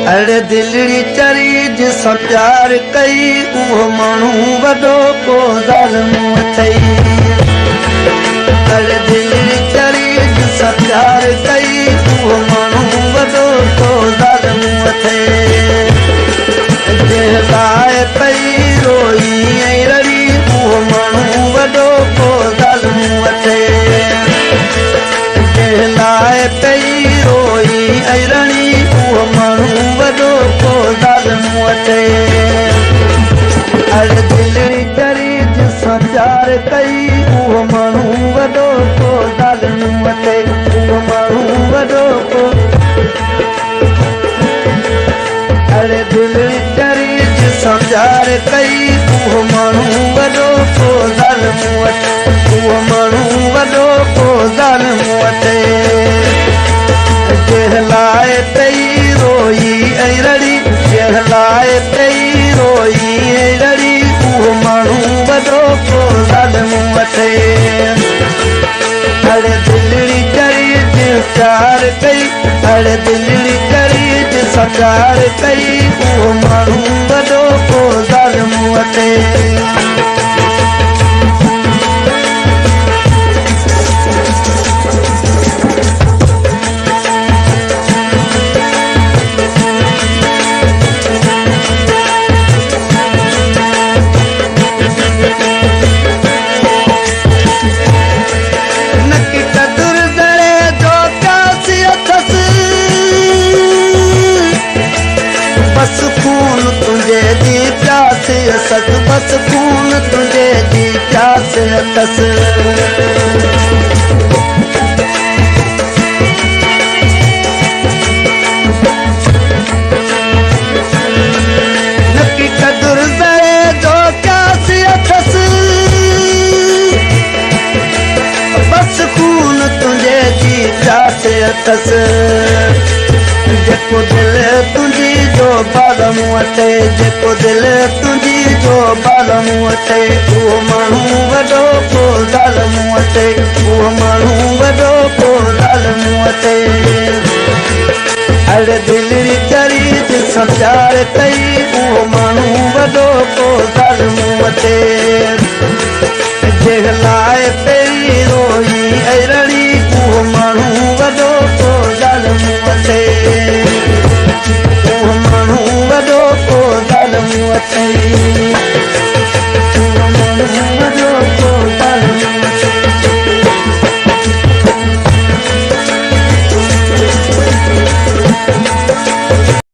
अड़े दिलड़ी चरी जिसां प्यार कई उहो माण्हू वॾो को ज़ालिम अथई। अड़े दिलड़ी चरी जिसां प्यार कई उहो माण्हू वॾो को ज़ालिम अथई। जंहिं लाइ पई रोई ऐं रड़ी उहो माण्हू वॾो को ज़ालिम अथई। जंहिं लाइ पई रोई ऐं रड़ी उहो माण्हू वॾो को ज़ालिम अथई। अड़े दिलड़ी चरी जिसां प्यार कई उहो माण्हू वॾो को ज़ालिम अथई। उहो माण्हू वॾो को अड़े दिलड़ी चरी जिसां प्यार कई उहो माण्हू वॾो को ज़ालिम अथई। उहो माण्हू वॾो को ज़ालिम अथई। जंहिं लाइ पई रोई ऐं रड़ी जंहिं लाइ पई रोई ऐं रड़ी उहो माण्हू वॾो को ज़ालिम अथई। अड़े दिलड़ी चरी जिसां प्यार कई अड़े दिलड़ी चरी जिसां प्यार कई उहो माण्हू वॾो को ज़ालिम अथई। बस खून तुझे जी प्यास असद बस खून तुझे जी प्यास अथस। नकी कदुर ज़रे जो प्यास अथस। बस खून तुझे जी प्यास अथस। जेको दिल तुंहिंजी जो बालम अथई जेको दिल तुंहिंजी जो बालम अथई उहो माण्हू वॾो को ज़ालिम अथई। उहो माण्हू वॾो को ज़ालिम अथई। अड़े दिलड़ी चरी जिसां प्यार कई उहो माण्हू वॾो को ज़ालिम अथई। जंहिं लाइ पई रोई ऐं रड़ी उहो माण्हू वॾो